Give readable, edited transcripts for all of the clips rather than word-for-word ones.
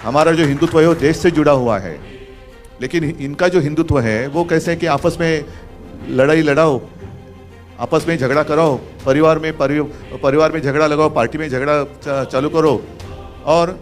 हमारा जो हिंदुत्व है वो देश से जुड़ा हुआ है, लेकिन इनका जो हिंदुत्व है वो कैसे है कि आपस में लड़ाई लड़ाओ, आपस में झगड़ा कराओ, परिवार में झगड़ा लगाओ, पार्टी में झगड़ा चालू करो और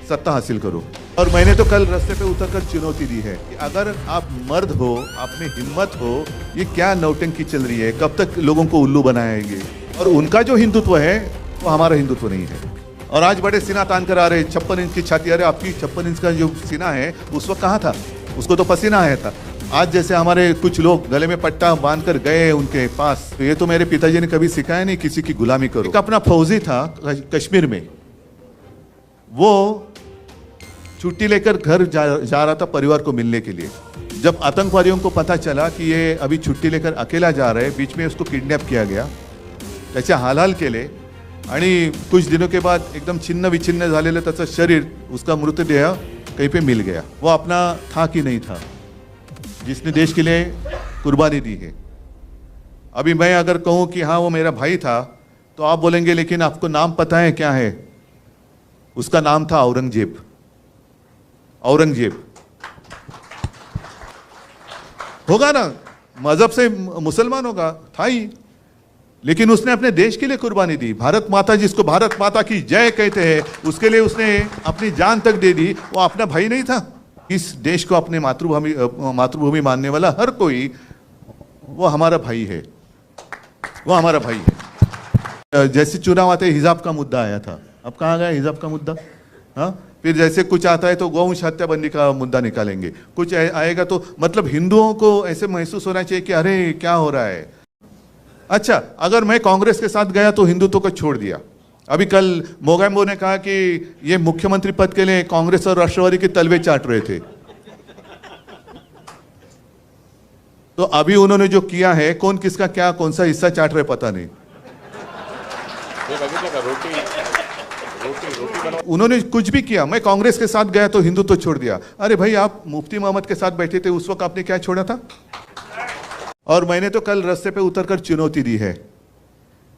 सत्ता हासिल करो। और मैंने तो कल रास्ते पे उतरकर चुनौती दी है कि अगर आप मर्द हो, आप में हिम्मत हो, ये क्या नौटंकी चल रही है, कब तक लोगों को उल्लू बनाएंगे। और उनका जो हिंदुत्व है वो हमारा हिंदुत्व नहीं है। और आज बड़े सीना तान कर आ रहे, 56 इंच की छाती। अरे आपकी 56 इंच का जो सीना है उस वक्त कहाँ था? उसको तो पसीना आया था। आज जैसे हमारे कुछ लोग गले में पट्टा बांध कर गए उनके पास, तो ये तो मेरे पिताजी ने कभी सिखाया नहीं किसी की गुलामी करो। एक अपना फौजी था कश्मीर में, वो छुट्टी लेकर घर जा रहा था परिवार को मिलने के लिए। जब आतंकवादियों को पता चला कि ये अभी छुट्टी लेकर अकेला जा रहा है, बीच में उसको किडनॅप किया गया, त्याचे हालहाल केले आणि कुछ दिनों के बाद एकदम छिन्न विछिन्न झालेलं त्याचं शरीर, उसका मृतदेह कहीं पे मिल गया। वो अपना था कि नहीं था जिसने देश के लिए कुर्बानी दी है। अभी मैं अगर कहूँ कि हाँ वो मेरा भाई था, तो आप बोलेंगे लेकिन आपको नाम पता है क्या है? उसका नाम था औरंगजेब। औरंगजेब होगा ना, मजहब से मुसलमान होगा, था ही, लेकिन उसने अपने देश के लिए कुर्बानी दी। भारत माता, जिसको भारत माता की जय कहते हैं, उसके लिए उसने अपनी जान तक दे दी। वो अपना भाई नहीं था? इस देश को अपने मातृभूमि मानने वाला हर कोई वो हमारा भाई है, वो हमारा भाई है। जैसे चुनाव आते हिजाब का मुद्दा आया था, अब कहाँ गया हिजाब का मुद्दा? हाँ, फिर जैसे कुछ आता है तो गौवंश हत्याबंदी का मुद्दा निकालेंगे, कुछ आएगा तो मतलब हिंदुओं को ऐसे महसूस होना चाहिए कि अरे क्या हो रहा है। अच्छा, अगर मैं कांग्रेस के साथ गया तो हिंदुत्व को छोड़ दिया। अभी कल मोगैम्बो ने कहा कि ये मुख्यमंत्री पद के लिए कांग्रेस और राष्ट्रवादी के तलवे चाट रहे थे। तो अभी उन्होंने जो किया है, कौन किसका क्या कौन सा हिस्सा चाट रहे पता नहीं। उन्होंने कुछ भी किया, मैं कांग्रेस के साथ गया तो हिंदुत्व छोड़ दिया। अरे भाई, आप मुफ्ती मोहम्मद के साथ बैठे थे, उस वक्त आपने क्या छोड़ा था? और मैंने तो कल रास्ते पे उतरकर चुनौती दी है,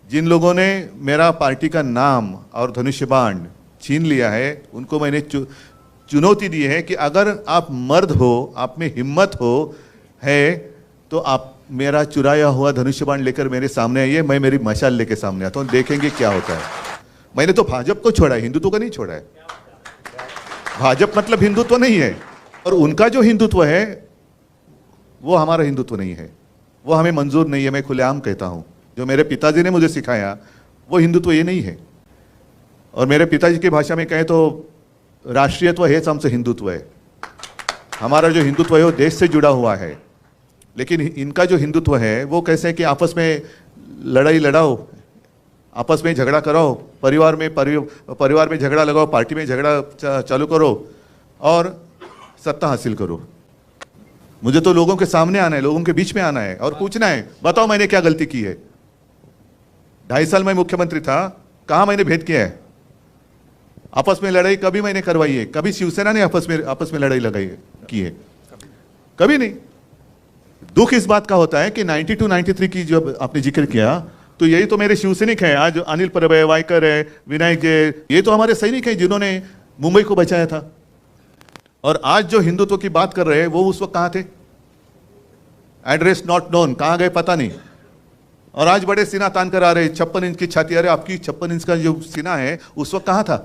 जिन लोगों ने मेरा पार्टी का नाम और धनुष्य बाण छीन लिया है, उनको मैंने चुनौती दी है कि अगर आप मर्द हो, आप में हिम्मत हो है, तो आप मेरा चुराया हुआ धनुष्य बाण लेकर मेरे सामने आइए, मैं मेरी मशाल लेके सामने आता हूँ, देखेंगे क्या होता है। मैंने तो भाजपा को छोड़ा है, हिंदुत्व को नहीं छोड़ा है। भाजपा मतलब हिंदुत्व नहीं है, और उनका जो हिंदुत्व है वो हमारा हिंदुत्व नहीं है, वो हमें मंजूर नहीं है। मैं खुलेआम कहता हूँ, जो मेरे पिताजी ने मुझे सिखाया वो हिंदुत्व ये नहीं है। और मेरे पिताजी की भाषा में कहें तो राष्ट्रीयत्व हेच आमचं हिंदुत्व है। हमारा जो हिंदुत्व है वो देश से जुड़ा हुआ है, लेकिन इनका जो हिंदुत्व है वो कैसे है कि आपस में लड़ाई लड़ाओ, आपस में झगड़ा कराओ, परिवार में झगड़ा लगाओ, पार्टी में झगड़ा चालू करो और सत्ता हासिल करो। मुझे तो लोगों के सामने आना है, लोगों के बीच में आना है और पूछना है, बताओ मैंने क्या गलती की है। 2.5 साल मैं मुख्यमंत्री था, कहाँ मैंने भेद किया है? आपस में लड़ाई कभी मैंने करवाई है? कभी शिवसेना ने आपस में लड़ाई लगाई है, की है? कभी नहीं। दुख इस बात का होता है कि 92-93 की जब आपने जिक्र किया, तो यही तो मेरे शिवसैनिक हैं। आज अनिल परब है, वायकर है, विनायक जय, ये तो हमारे सैनिक हैं जिन्होंने मुंबई को बचाया था। और आज जो हिंदुत्व की बात कर रहे हैं वो उस वक्त कहाँ थे? एड्रेस नॉट नोन, कहाँ गए पता नहीं। और आज बड़े सीना तान कर आ रहे, 56 इंच की छाती। अरे आपकी 56 इंच का जो सीना है उस वक्त कहाँ था?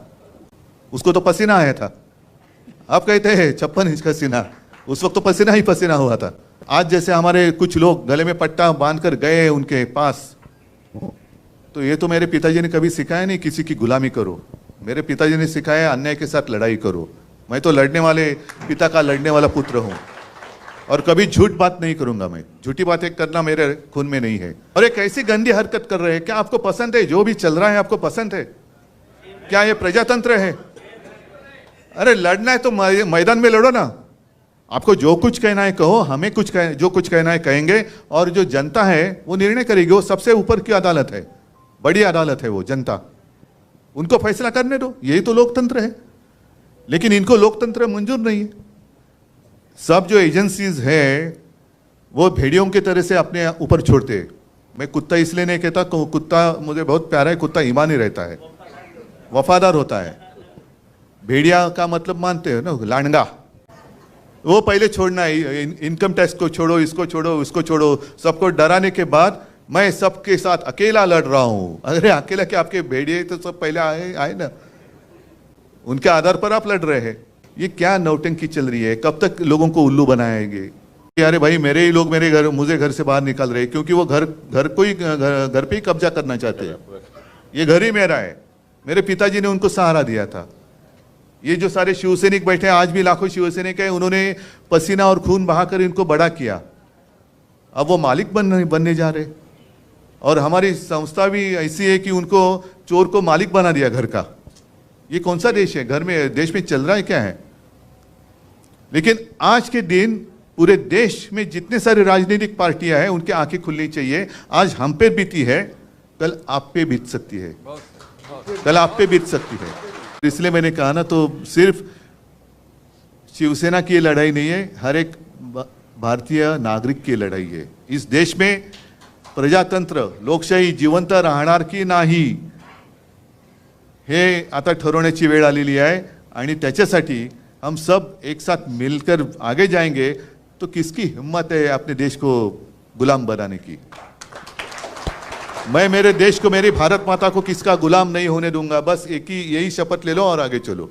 उसको तो पसीना आया था। आप कहते हैं 56 इंच का सीना, उस वक्त तो पसीना ही पसीना हुआ था। आज जैसे हमारे कुछ लोग गले में पट्टा बांध कर गए उनके पास, तो ये तो मेरे पिताजी ने कभी सिखाया नहीं किसी की गुलामी करो। मेरे पिताजी ने सिखाया अन्याय के साथ लड़ाई करो। मैं तो लड़ने वाले पिता का लड़ने वाला पुत्र हूँ, और कभी झूठ बात नहीं करूंगा। मैं झूठी बातें करना मेरे खून में नहीं है। और एक ऐसी गंदी हरकत कर रहे हैं, क्या आपको पसंद है? जो भी चल रहा है आपको पसंद है क्या? ये प्रजातंत्र है? अरे लड़ना है तो मैदान में लड़ो ना। आपको जो कुछ कहना है कहो, हमें जो कुछ कहना है कहेंगे, और जो जनता है वो निर्णय करेगी। वो सबसे ऊपर की अदालत है, बड़ी अदालत है वो जनता, उनको फैसला करने दो। यही तो लोकतंत्र है, लेकिन इनको लोकतंत्र मंजूर नहीं है। सब जो एजेंसीज है वो भेड़ियों की तरह से अपने ऊपर छोड़ते हैं। मैं कुत्ता इसलिए नहीं कहता, कुत्ता मुझे बहुत प्यारा है, कुत्ता ईमानी रहता है, वफादार होता है। भेड़िया का मतलब मानते हो ना, लांडगा, वो पहले छोड़ना है। इनकम टैक्स को छोड़ो, इसको छोड़ो, उसको छोड़ो, सबको डराने के बाद मैं सबके साथ अकेला लड़ रहा हूं। अरे अकेला क्या, आपके भेड़िए तो सब पहले आए ना, उनके आधार पर आप लड़ रहे हैं। ये क्या नौटंकी चल रही है? कब तक लोगों को उल्लू बनाएंगे? अरे भाई मेरे ही लोग मुझे घर से बाहर निकाल रहे हैं क्योंकि वो घर पे ही कब्जा करना चाहते हैं। ये घर ही मेरा है, मेरे पिताजी ने उनको सहारा दिया था। ये जो सारे शिवसैनिक बैठे हैं, आज भी लाखों शिवसैनिक हैं, उन्होंने पसीना और खून बहाकर इनको बड़ा किया। अब वो मालिक बनने जा रहे। और हमारी संस्था भी ऐसी है कि उनको चोर को मालिक बना दिया घर का। ये कौन सा देश है? देश में चल रहा है क्या है? लेकिन आज के दिन पूरे देश में जितने सारे राजनीतिक पार्टियां हैं, उनकी आंखें खुलनी चाहिए। आज हम पे बीती है, कल आप पे बीत सकती है, कल आप पे बीत सकती है। इसलिए मैंने कहा ना, तो सिर्फ शिवसेना की लड़ाई नहीं है, हर एक भारतीय नागरिक की लढाई आहे। इस देश में प्रजातंत्र लोकशाही जिवंत राहणार की नाही हे आता ठरवण्याची वेळ आलेली आहे आणि त्याच्यासाठी हम सब एक साथ मिलकर आगे जाएंगे तो किसकी हिम्मत है अपने देश को गुलाम बनाने की। मैं मेरे देश को, मेरी भारत माता को किसका गुलाम नहीं होने दूंगा। बस एक ही यही शपथ ले लो और आगे चलो।